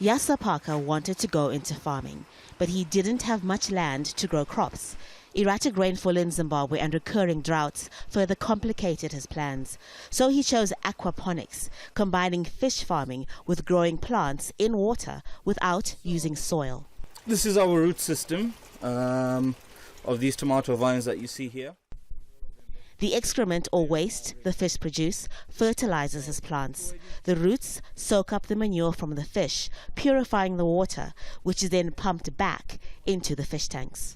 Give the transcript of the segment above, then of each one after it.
YASSER wanted to go into farming, but he didn't have much land to grow crops. Erratic rainfall in Zimbabwe and recurring droughts further complicated his plans. So he chose aquaponics, combining fish farming with growing plants in water without using soil. This is our root system of these tomato vines that you see here. The excrement or waste the fish produce fertilizes his plants. The roots soak up the manure from the fish, purifying the water, which is then pumped back into the fish tanks.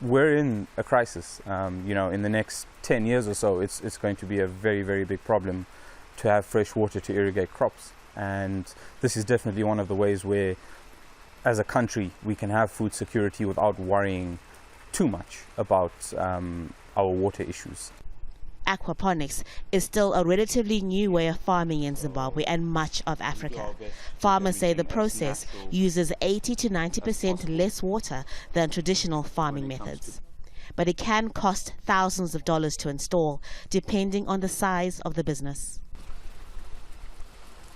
We're in a crisis. In the next 10 years or so, it's going to be a very, very big problem to have fresh water to irrigate crops. And this is definitely one of the ways where, as a country, we can have food security without worrying too much about our water issues. Aquaponics is still a relatively new way of farming in Zimbabwe and much of Africa. Farmers say the process uses 80 to 90% less water than traditional farming methods. But it can cost thousands of dollars to install, depending on the size of the business.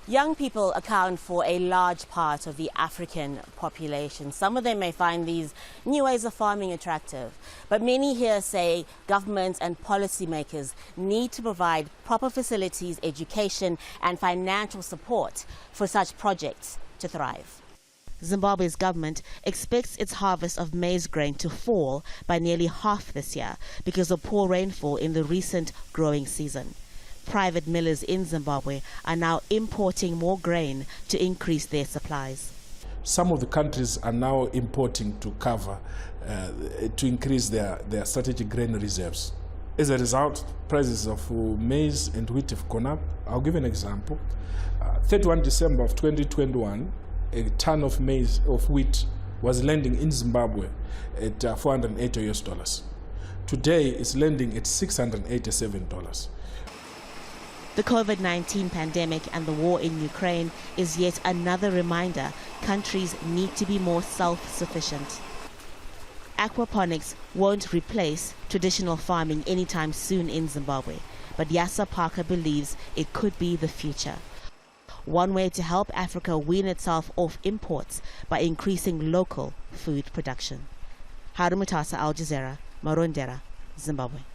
Young people account for a large part of the African population. Some of them may find these new ways of farming attractive, but many here say governments and policymakers need to provide proper facilities, education and financial support for such projects to thrive. Zimbabwe's government expects its harvest of maize grain to fall by nearly half this year because of poor rainfall in the recent growing season. Private millers in Zimbabwe are now importing more grain to increase their supplies. Some of the countries are now importing to cover, to increase their strategic grain reserves. As a result, prices of maize and wheat have gone up. I'll give an example. 31 December of 2021, a ton of wheat was landing in Zimbabwe at $480. Today, it's landing at $687. The COVID-19 pandemic and the war in Ukraine is yet another reminder countries need to be more self-sufficient. Aquaponics won't replace traditional farming anytime soon in Zimbabwe, but YASSER believes it could be the future. One way to help Africa wean itself off imports by increasing local food production. Haru, Mutasa, Jazeera, Marondera, Zimbabwe.